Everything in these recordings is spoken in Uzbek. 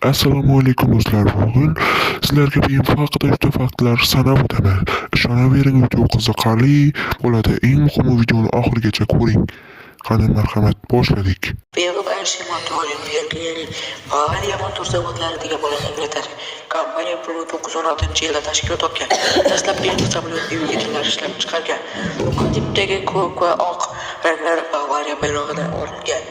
Assalomu alaykum do'stlar. Bugun sizlarga BMW haqida juda faktlar sanab o'taman. Ishonavering, video qiziqarli bo'ladi. Eng muhimi videoni oxirigacha ko'ring. Qani marhamat, boshladik. BMW Porsche motori Belgiyaning Bavariya motor zavodlaridagi bo'laklar kompaniya 1916-yilda tashkil topgan. Dastlabki samolyot dvigatellar ishlab chiqargan. Logotipdagi ko'k va oq ranglar Bavariya bayrog'idan olingan.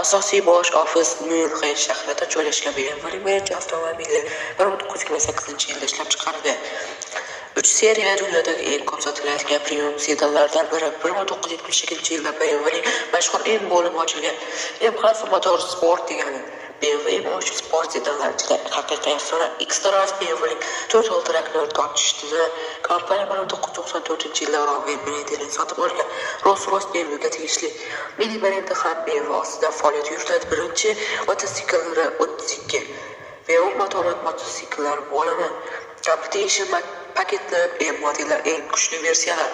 Asosiy bosh ofis Myunxen shahrida joylashgan. BMWning birinchi avtomobili 1928-yilda ishlab chiqarilgan. 3 seriya dunyodagi eng ko'p sotiladigan premium sedanlardan biri. 1972-yilda BMWning mashhur M bo'lib ochilgan. M harfi motor sport degani. BMW M3 sport sedanlar ichida haqiqiy afsona X-Drive BMWning 4 g'ildirakni tortishdi. Kompaniya 1994-yilda Rover brendini sotib olgan. Rolls-Royce BMWga tegishli. Mini brendi ham BMW ostida faoliyat yuritadi. Birinchi motosikllar 32. BMW motosiklar bo'limi Competition paketli M modellar eng kuchli versiyalar.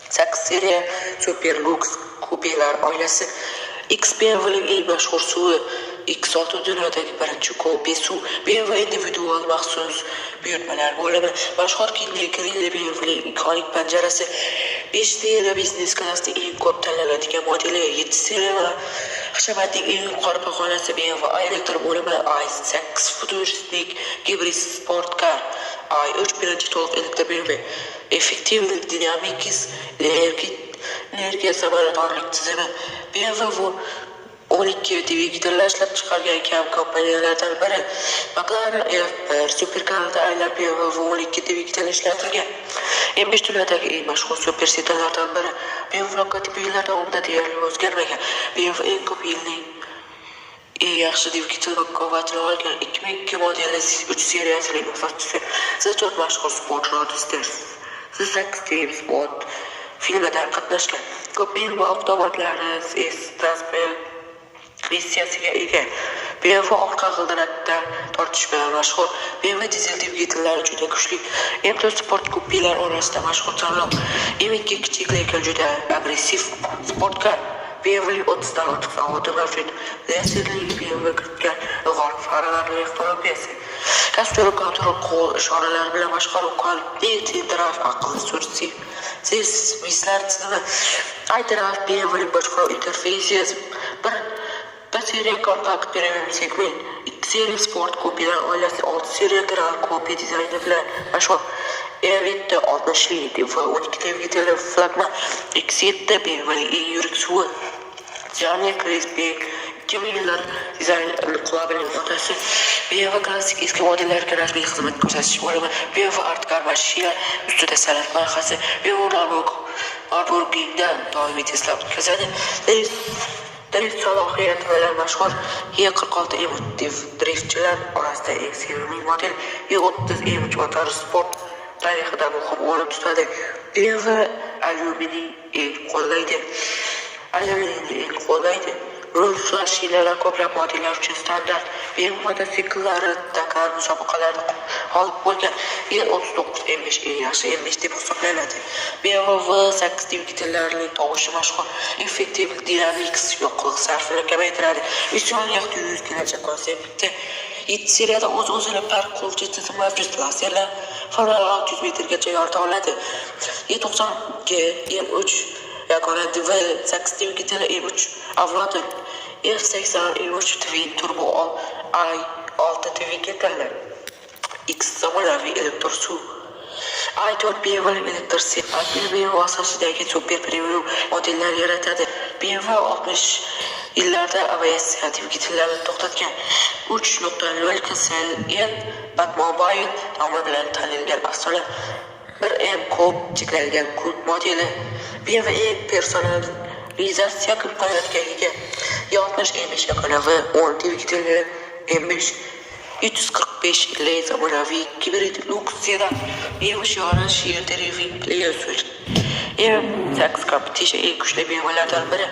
8 seriya Super Lux kupelar oilasi. X BMWning eng mashhur suvi. X6 dunyodagi birinchi kupe suv. BMW individual maxsus buyurtmalar bo'limi. Mashhur grilli BMWning ikonik panjarasi. 5 seriya biznes klassning eng ko'p tanlanadigan modeli. 7 seriya hashamatning eng yuqori pog'onasi BMW elektr bo'limi. i8 futuristik gibrid sport car. i3 birinchi to'liq elektr BMW. Effektivlik dinamikis energiya samaradorlik tizimi. BMW 12 dvigatellar ishlab chiqargan kam kompaniyalardan biri. McLaren F1 superkarda aylanib BMW 12 dvigatel ishlatilgan. M5 dunyodagi eng mashhur super sedanlardan biri. BMW logotipi yillar davomida deyarli o'zgarmagan. BMW eng ko'p yilning eng yaxshi dvigatel vakolatini olgan 2002 modeli 3 seriyasining asoschisi. Siz mashhur sport roadster The Sport filmida qatnashgan. Ko'p BMW avtomatlari S-Transport missiyasiga ega. BMW orqa g'ildirakdan tortish bilan mashhur. BMW dizel dvigatellari juda kuchli. M4 sport kupelar orasida mashhur tanlov. M2 kichik lekin juda agressiv sportkar. BMW 30 dan ortiq zavodi mavjud. Laserli BMW kiritgan ilg'or faralarli texnologiyasi. Kastor kontrol qo'l ishoralari bilan mashhur iDrive aqlli sursiz servislar tizimi. iDrive BMWning boshqaruv interfeysi bir seriya kompakt premium segment, 2 seriya sport kupelar oilasi, 6 seriya Grand Coupe dizayni bilan mashhur. M7 60 va 12 dvigatel flagman X7 BMWning eng yirik suvi. Jani Crisbeck 2000'lar dizayn inqilobining otasi. BMW klassik eski modellarga rasmiy xizmat ko'rsatish bo'limi. BMW Art Car mashina ustida san'at loyihasi. BMW Nürburgringda doimiy testlar o'tkazadi. Drift salohiyati bilan mashhur E46 emotiv driftchilar orasida eng sevimli model E30 M3 motor sport tarixida muhim o'rin tutadi. BMW alyuminiy qo'llaydi. Rolls-Royce mashinalar ko'plab modellar uchun standart. BMW motosiklari Dakar musobaqalarida g'olib bo'lgan. E39 M5 eng yaxshi M5 deb hisoblanadi. BMW 8 dvigatellarining tovushi mashhur. Effektiv Dynamics yo'qlik sarfini kamaytiradi. Visioner 100 kelajak konsepti. 7 seriyada o'z-o'zini park qiluvchi tizim mavjud. Laserlar faol 600 metrgacha yorita oladi. E90 M3 yagona V8 dvigatel M3 avlodi. F80 M3 Twin Turbo i6 dvigatellar. X zamonaviy elektr suv. i4 BMW elektr sedan BMW asosidagi super premium modellar yaratadi. BMW 60 yillarda aviatsiya dvigatellarini to'xtatgan. 3.0 KSL Batmobile nomi bilan tanilgan afsona. 1M ko'p cheklangan kult modeli. BMW personalizatsiya imkoniyatiga ega. E60 M5 yagona va 10 dvigatel M5 145 le zamonaviy gibrid Lux sedan. BMW shiori Sheer Driving Pleasure. E8 Competition eng kuchli BMW'lardan biri.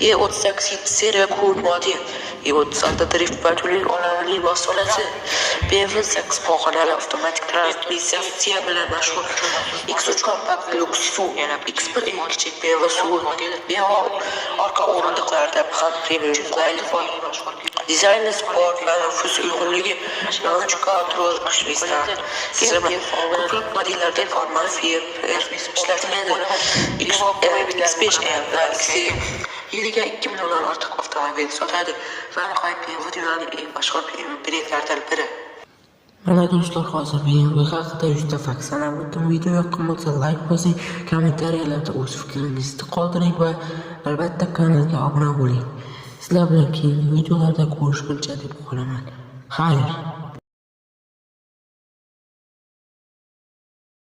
E38 seriya Cool model. E36 Drift Patrolling olovli bosolasi. BMW 8 pog'onali avtomatik transmissiya bilan mashhur. X3 Compact Lux SUV, X1 eng kichik BMW SUV modeli. BMW orqa o'rindiqlarida ham premium dizayn bor. Dizayni sport va nufuz uyg'unligi, launch control kuchli start tizimi, ko'plab modellarda formal ishlatiladi. X5M va X7 yiliga 2 milliondan ortiq avtomobil sotadi va nihoyat BMW dunyoning eng mashhur brendlaridan biri. Mana do'stlar, hozir BMW haqida 3 ta fakt sanab o'tdim. Video yoqqan bo'lsa like bosing, kommentariyalarda o'z fikringizni qoldiring va albatta kanalga obuna bo'ling. Sizlar bilan keyingi videolarda ko'rishguncha deb qolaman. Xayr.